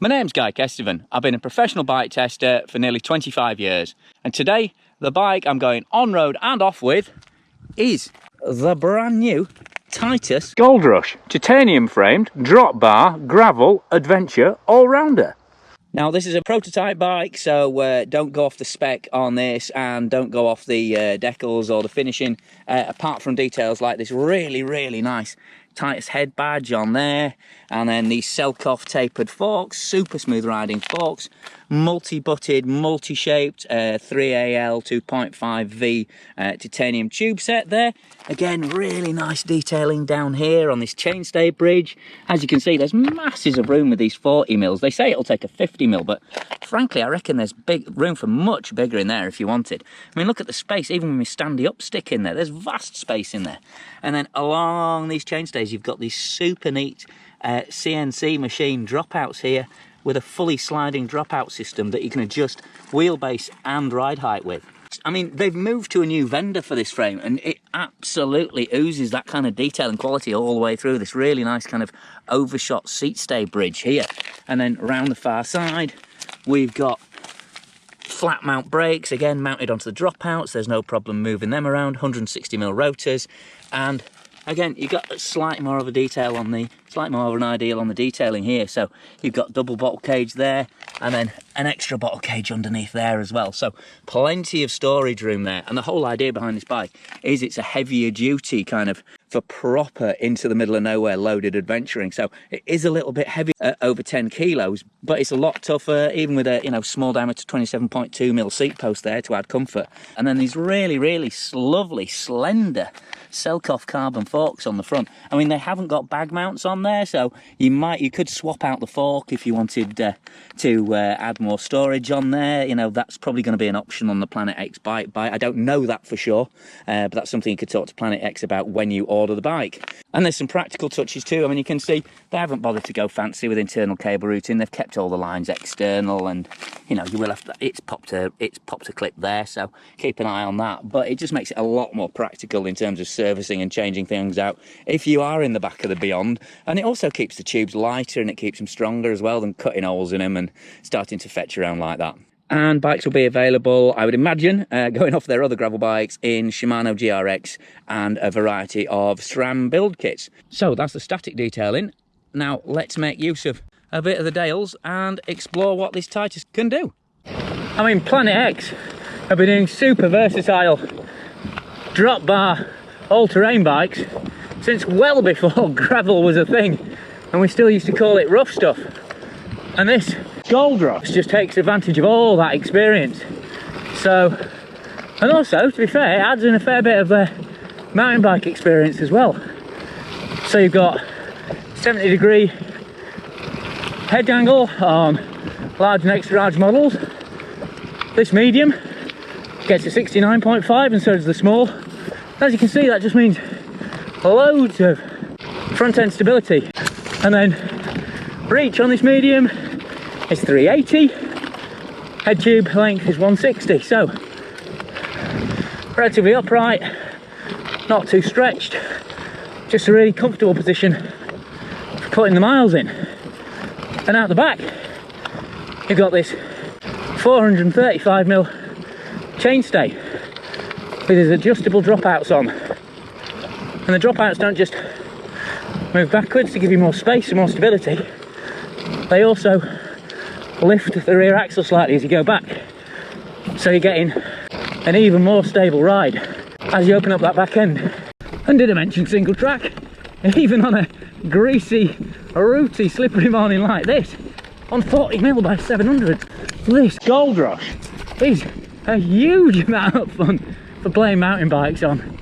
My name's Guy Kesteven. I've been a professional bike tester for nearly 25 years. And today, the bike I'm going on-road and off with is the brand new Titus Goldrush. Titanium framed, drop bar, gravel, adventure, all-rounder. Now this is a prototype bike, so don't go off the spec on this and don't go off the decals or the finishing, apart from details like this really nice Titus head badge on there, and then these Selkoff tapered forks, super smooth riding forks, multi-butted, multi-shaped 3AL 2.5V titanium tube set there. Again, really nice detailing down here on this chainstay bridge. As you can see, there's masses of room with these 40 mils. They say it'll take a 50 mil, but frankly, I reckon there's big room for much bigger in there if you wanted. I mean, look at the space, even with my standy up stick in there, there's vast space in there. And then along these chainstays, you've got these super neat CNC machine dropouts here with a fully sliding dropout system that you can adjust wheelbase and ride height with. I mean, they've moved to a new vendor for this frame and it absolutely oozes that kind of detail and quality all the way through. This really nice kind of overshot seat stay bridge here. And then around the far side, we've got flat mount brakes, again mounted onto the dropouts. There's no problem moving them around, 160mm rotors. And again, you've got slightly more of a detail on the, slightly more of an ideal on the detailing here. So you've got double bottle cage there and then an extra bottle cage underneath there as well. So plenty of storage room there. And the whole idea behind this bike is it's a heavier duty kind of for proper into the middle of nowhere loaded adventuring. So it is a little bit heavy, over 10 kilos, but it's a lot tougher, even with a small diameter 27.2mm seat post there to add comfort. And then these really lovely slender Selkoff carbon forks on the front. I mean, they haven't got bag mounts on there, so you could swap out the fork if you wanted to add more storage on there. You know, that's probably going to be an option on the Planet X bike. I don't know that for sure, but that's something you could talk to Planet X about when you order the bike. And there's some practical touches too. I mean, you can see they haven't bothered to go fancy with internal cable routing. They've kept all the lines external, and you know, you will have to, it's popped a clip there, so keep an eye on that. But it just makes it a lot more practical in terms of servicing and changing things out if you are in the back of the Beyond. And it also keeps the tubes lighter and it keeps them stronger as well than cutting holes in them and starting to fetch around like that. And bikes will be available, I would imagine, going off their other gravel bikes in Shimano GRX and a variety of SRAM build kits. So that's the static detailing. Now let's make use of a bit of the Dales and explore what this Titus can do. I mean, Planet X have been doing super versatile drop bar all-terrain bikes since well before gravel was a thing, and we still used to call it rough stuff. And this Goldrush just takes advantage of all that experience. So, and also, to be fair, it adds in a fair bit of mountain bike experience as well. So you've got 70-degree head angle on large and extra large models. This medium gets a 69.5 and so does the small. As you can see, that just means loads of front end stability. And then reach on this medium is 380, head tube length is 160, so relatively upright, not too stretched, just a really comfortable position for putting the miles in. And out the back you've got this 435mm chainstay with his adjustable dropouts on, and the dropouts don't just move backwards to give you more space and more stability, they also lift the rear axle slightly as you go back, so you're getting an even more stable ride as you open up that back end. And did I mention single track? Even on a greasy, rooty, slippery morning like this, on 40mm by 700, this Goldrush is a huge amount of fun for playing mountain bikes on.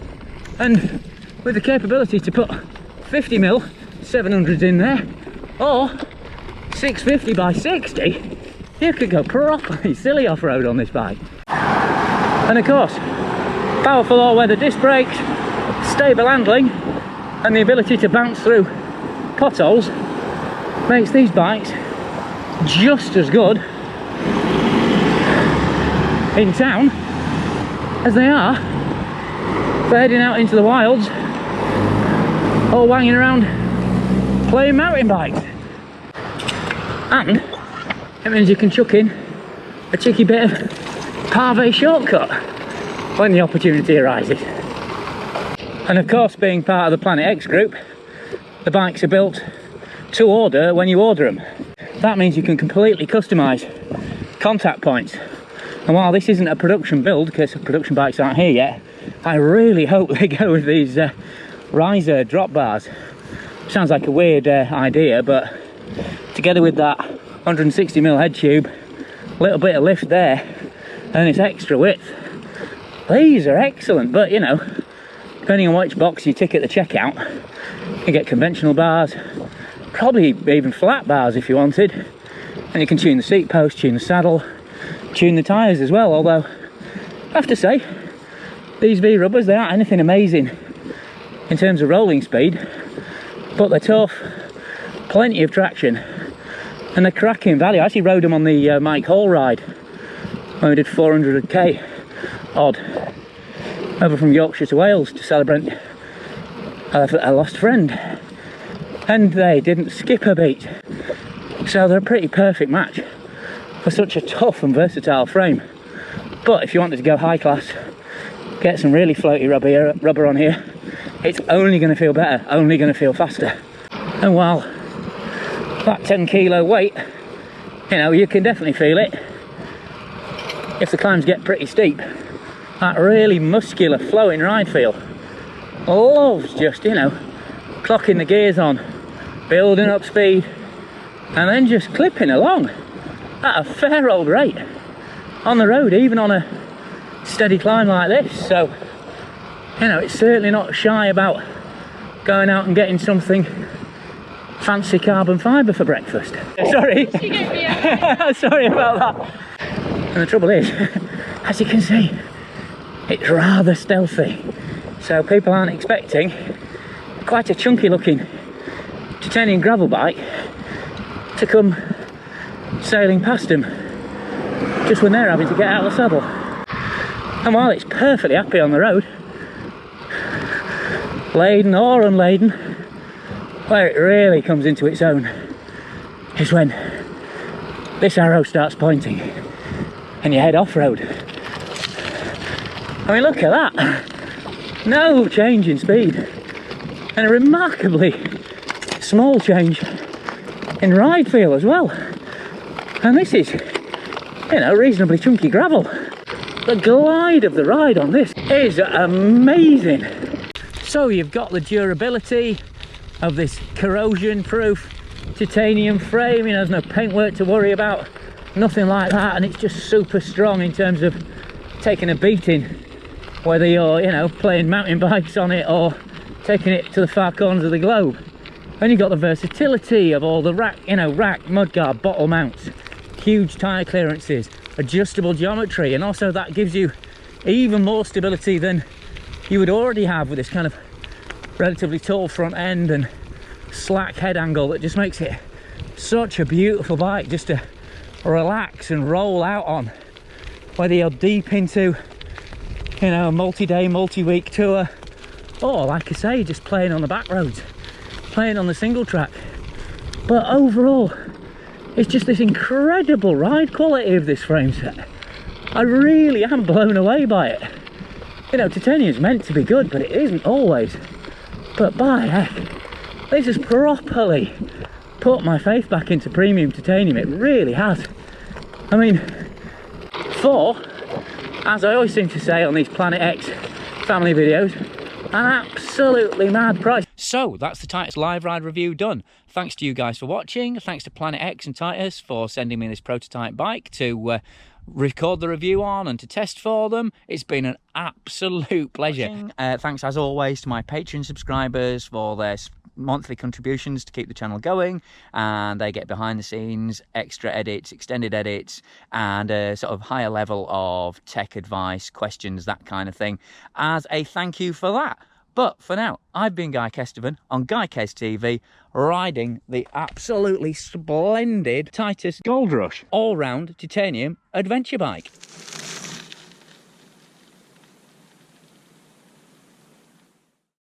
And with the capability to put 50mm 700s in there, or 650 by 60, you could go properly silly off-road on this bike. And of course, powerful all-weather disc brakes, stable handling, and the ability to bounce through potholes makes these bikes just as good in town as they are for heading out into the wilds or wanging around playing mountain bikes. And it means you can chuck in a cheeky bit of pavé shortcut when the opportunity arises. And of course, being part of the Planet X group, the bikes are built to order when you order them. That means you can completely customise contact points. And while this isn't a production build, because production bikes aren't here yet, I really hope they go with these riser drop bars. Sounds like a weird idea, but together with that 160mm head tube, little bit of lift there, and its extra width, these are excellent. But you know, depending on which box you tick at the checkout, you get conventional bars, probably even flat bars if you wanted, and you can tune the seat post, tune the saddle, tune the tyres as well. Although I have to say, these V rubbers, they aren't anything amazing in terms of rolling speed, but they're tough, plenty of traction, and they're cracking value. I actually rode them on the Mike Hall ride when we did 400k odd over from Yorkshire to Wales to celebrate a lost friend, and they didn't skip a beat. So they're a pretty perfect match for such a tough and versatile frame. But if you wanted to go high class, get some really floaty rubber on here, it's only going to feel better, only going to feel faster. And while that 10 kilo weight, you know, you can definitely feel it if the climbs get pretty steep. That really muscular flowing ride feel. Loves just, you know, clocking the gears on, building up speed, and then just clipping along at a fair old rate on the road, even on a steady climb like this. So, you know, it's certainly not shy about going out and getting something fancy carbon fibre for breakfast. Sorry. Sorry about that. And the trouble is, as you can see, it's rather stealthy. So people aren't expecting quite a chunky looking titanium gravel bike to come sailing past them just when they're having to get out of the saddle. And while it's perfectly happy on the road, laden or unladen, where it really comes into its own is when this arrow starts pointing and you head off-road. I mean, look at that, no change in speed and a remarkably small change in ride feel as well. And this is, you know, reasonably chunky gravel. The glide of the ride on this is amazing. So you've got the durability of this corrosion-proof titanium frame. You know, there's no paintwork to worry about, nothing like that, and it's just super strong in terms of taking a beating, whether you're, you know, playing mountain bikes on it or taking it to the far corners of the globe. And you've got the versatility of all the rack, you know, rack, mudguard, bottle mounts, huge tyre clearances, adjustable geometry, and also that gives you even more stability than you would already have with this kind of relatively tall front end and slack head angle that just makes it such a beautiful bike just to relax and roll out on, whether you're deep into, you know, a multi-day, multi-week tour, or like I say, just playing on the back roads, playing on the single track. But overall, it's just this incredible ride quality of this frame set. I really am blown away by it. You know, titanium's meant to be good, but it isn't always. But by heck, this has properly put my faith back into premium titanium. It really has. I mean, for, as I always seem to say on these Planet X family videos, an absolutely mad price. So that's the Titus live ride review done. Thanks to you guys for watching. Thanks to Planet X and Titus for sending me this prototype bike to record the review on and to test for them. It's been an absolute pleasure. Thanks as always to my Patreon subscribers for their monthly contributions to keep the channel going, and they get behind the scenes, extra edits, extended edits, and a sort of higher level of tech advice, questions, that kind of thing, as a thank you for that. But for now, I've been Guy Kesteven on Guy Kes TV, riding the absolutely splendid Titus Goldrush all-round titanium adventure bike.